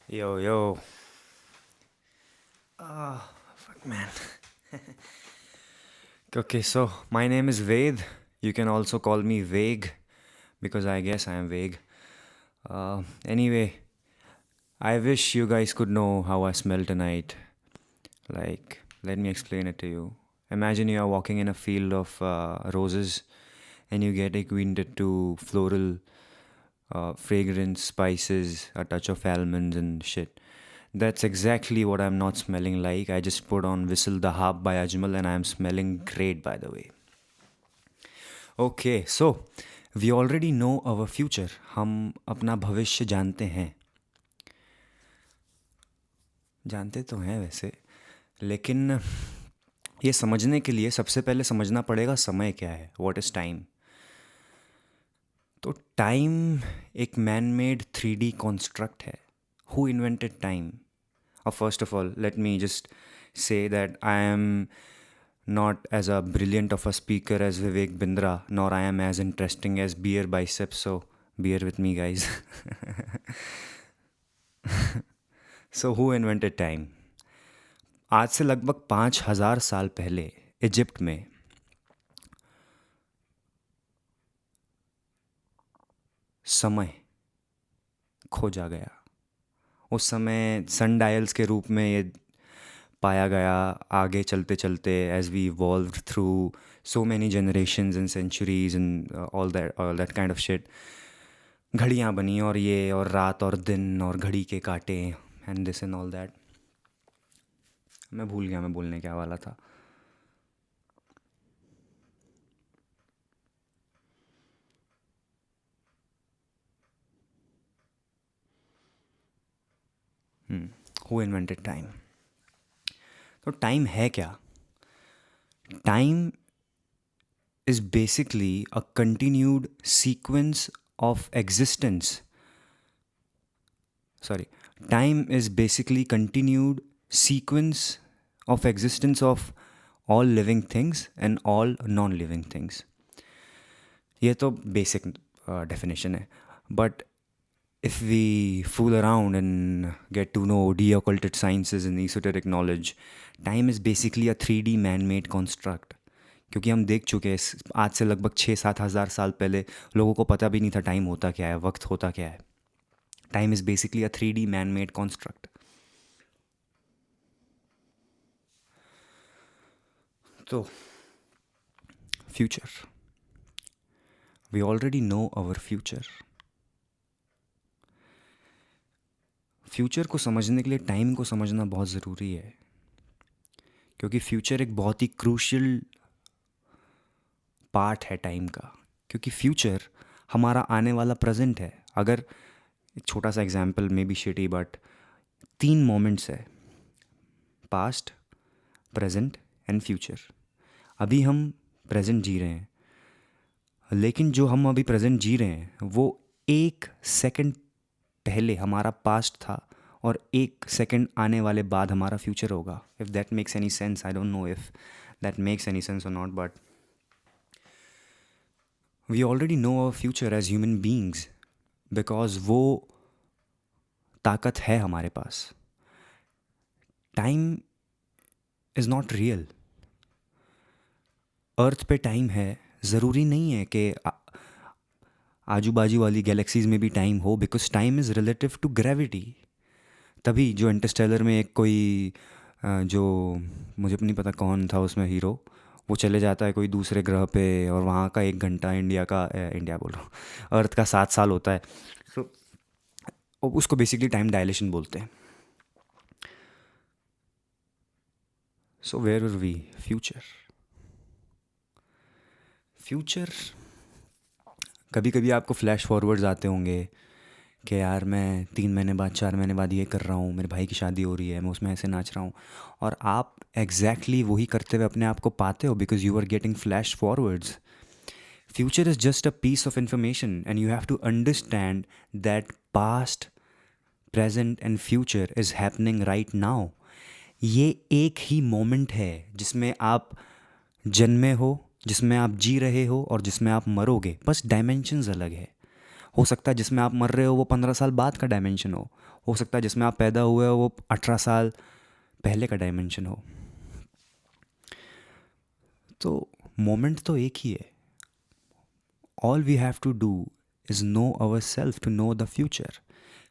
Yo, yo. Ah, fuck, man. Okay, so my name is Ved. You can also call me Vague because I guess I am vague. Anyway, I wish you guys could know how I smell tonight. Like, let me explain it to you. Imagine you are walking in a field of roses and you get acquainted to floral fragrance, spices, a touch of almonds and shit. That's exactly what I'm not smelling like. I just put on Whistle the Harp by Ajmal and I'm smelling great, by the way. Okay, so we already know our future. हम अपना भविष्य जानते हैं. जानते तो हैं वैसे, लेकिन ये समझने के लिए सबसे पहले समझना पड़ेगा समय क्या है. What is time? तो टाइम एक मैन मेड 3D कॉन्स्ट्रक्ट है. Who invented time? First of all, let me just say that I am not as a brilliant of a speaker as Vivek Bindra, nor I am as interesting as Beer Biceps, so bear with me, guys. So, who invented time? आज से लगभग 5,000 साल पहले Egypt में समय खोजा गया. उस समय सन डायल्स के रूप में ये पाया गया. आगे चलते चलते as we evolve through so many generations and centuries and all that kind of shit, घड़ियाँ बनी और ये और रात और दिन और घड़ी के कांटे and this and all that. मैं भूल गया मैं बोलने क्या वाला था. Who invented time? तो टाइम है क्या? Time is basically a continued sequence of existence. Sorry, time is basically continued sequence of existence of all living things and all non-living things. ये तो basic definition है. But if we fool around and get to know de-occulted sciences and esoteric knowledge, time is basically a 3D man-made construct. क्योंकि हम देख चुके हैं आज से लगभग 6-7 हज़ार साल पहले लोगों को पता भी नहीं था टाइम होता क्या है, वक्त होता क्या है. Time is basically a 3D man made construct. तो future, we already know our future. Future को समझने के लिए टाइम को समझना बहुत ज़रूरी है, क्योंकि फ्यूचर एक बहुत ही क्रूशियल पार्ट है टाइम का. क्योंकि फ्यूचर हमारा आने वाला प्रेजेंट है. अगर एक छोटा सा एग्जाम्पल में बी शिटी बट 3 मोमेंट्स है, पास्ट, प्रेजेंट एंड फ्यूचर. अभी हम प्रेजेंट जी रहे हैं, लेकिन जो हम अभी प्रेजेंट जी रहे हैं वो 1 सेकंड पहले हमारा पास्ट था और 1 सेकंड आने वाले बाद हमारा फ्यूचर होगा. If that makes any sense. I don't know if that makes any sense और नॉट, but we already know our future as human beings because वो ताकत है हमारे पास. Time is not real. Earth पे टाइम है, ज़रूरी नहीं है कि आजू बाजू वाली गैलेक्सीज़ में भी टाइम हो, because time is relative to gravity. तभी जो इंटरस्टेलर में एक कोई जो मुझे नहीं पता कौन था उसमें हीरो, वो चले जाता है कोई दूसरे ग्रह पे और वहाँ का 1 घंटा इंडिया बोल रहा हूँ, अर्थ का 7 साल होता है. सो उसको बेसिकली टाइम डायलेशन बोलते हैं. So where are we? Future. Future कभी कभी आपको फ्लैश फॉरवर्ड्स आते होंगे कि यार मैं 3 महीने बाद 4 महीने बाद ये कर रहा हूँ, मेरे भाई की शादी हो रही है, मैं उसमें ऐसे नाच रहा हूँ. और आप एग्जैक्टली वही करते हुए अपने आप को पाते हो because you are getting flash forwards. Future is just a piece of information and you have to understand that past, present and future is happening right now. ये एक ही मोमेंट है जिसमें आप जन्मे हो, जिसमें आप जी रहे हो और जिसमें आप मरोगे. बस डायमेंशंस अलग है. हो सकता है जिसमें आप मर रहे हो वो 15 साल बाद का डायमेंशन हो सकता है जिसमें आप पैदा हुए हो वो 18 साल पहले का डायमेंशन हो। तो मोमेंट तो एक ही है। All we have to do is know ourselves to know the future.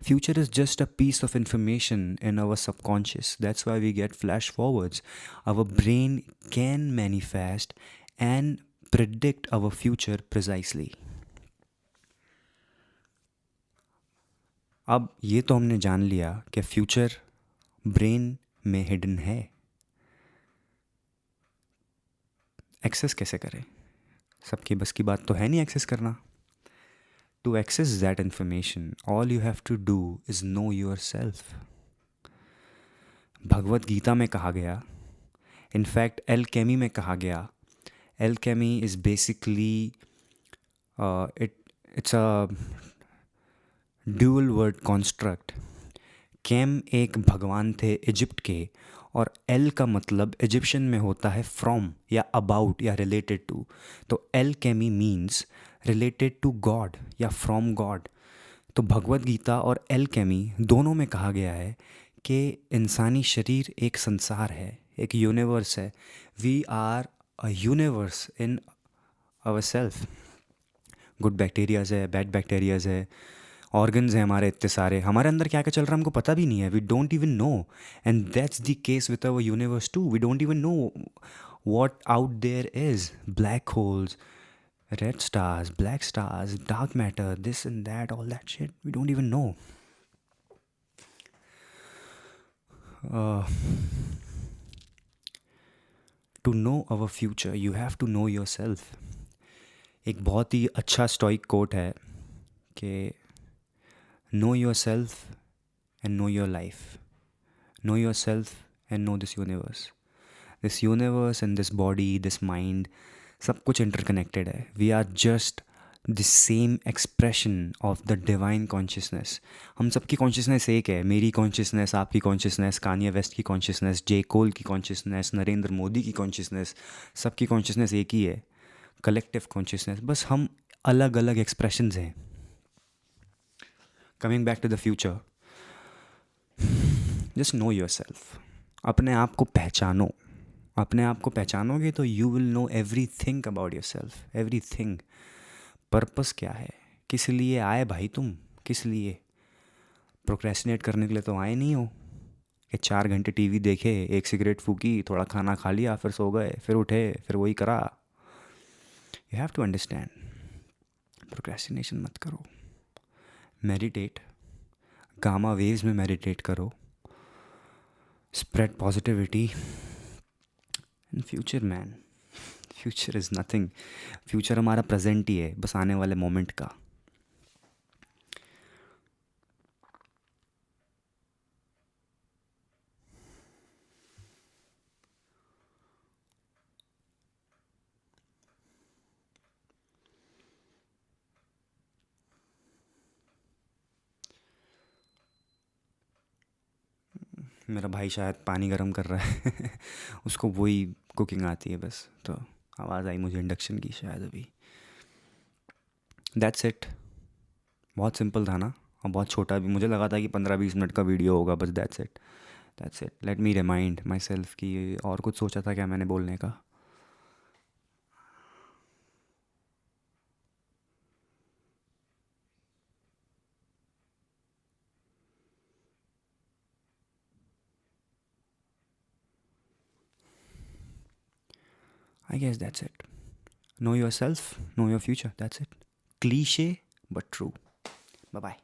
Future is just a piece of information in our subconscious. That's why we get flash forwards. Our brain can manifest and predict our future precisely. अब ये तो हमने जान लिया कि future brain में hidden है। Access कैसे करें? सबकी बस की बात तो है नहीं एक्सेस करना। To access that information, all you have to do is know yourself. Bhagavad Gita में कहा गया, इनफैक्ट एल्केमी में कहा गया, alchemy is basically it's a dual word construct. केम एक भगवान थे इजिप्ट के, और एल का मतलब इजिप्शियन में होता है फ्रॉम या अबाउट या रिलेटेड टू। तो alchemy means related to God या फ्रॉम गॉड। तो भगवत गीता और एल्केमी दोनों में कहा गया है कि इंसानी शरीर एक संसार है, एक यूनिवर्स है। We are a universe in ourself. Good bacterias है, बैड बैक्टीरियाज है, ऑर्गन्स हैं हमारे इतने सारे, हमारे अंदर क्या क्या चल रहा है हमको पता भी नहीं है। We don't even know, and that's the case with our universe too. We don't even know what out there is. Black holes, red stars, black stars, dark matter, this and that, all that shit, we don't even know. To know our future, you have to know yourself. एक बहुत ही अच्छा stoic coat है कि know yourself and know your life. Know yourself and know this universe. This universe and this body, this mind, सब कुछ interconnected है। We are just the same expression of the divine consciousness. हम सबकी consciousness एक है। मेरी consciousness, आपकी consciousness, Kanye West की कॉन्शियसनेस, जे कोल की कॉन्शियसनेस, नरेंद्र मोदी की कॉन्शियसनेस, सबकी कॉन्शियसनेस एक ही है, कलेक्टिव कॉन्शियसनेस। बस हम अलग अलग एक्सप्रेशंस हैं। Coming back to the future, just know yourself. अपने आप को पहचानो। अपने आप को पहचानोगे तो you will know everything about yourself, everything. Purpose क्या है, किस लिए आए भाई तुम, किस लिए? प्रोक्रेस्टिनेट करने के लिए तो आए नहीं हो कि 4 घंटे टीवी देखे, एक सिगरेट फूकी, थोड़ा खाना खा लिया, फिर सो गए, फिर उठे, फिर वही करा। You have to understand, procrastination मत करो। मेडिटेट, गामा वेव्स में मेडिटेट करो, spread positivity in future. Man, future is nothing. Future हमारा प्रेजेंट ही है, बस आने वाले मोमेंट का। मेरा भाई शायद पानी गर्म कर रहा है उसको वही कुकिंग आती है बस, तो आवाज़ आई मुझे इंडक्शन की शायद अभी। That's it. बहुत सिंपल था ना, और बहुत छोटा भी। मुझे लगा था कि 15-20 मिनट का वीडियो होगा, बस that's it, that's it. Let me remind my self कि और कुछ सोचा था क्या मैंने बोलने का। I guess that's it. Know yourself, know your future. That's it. Cliche but true. Bye bye.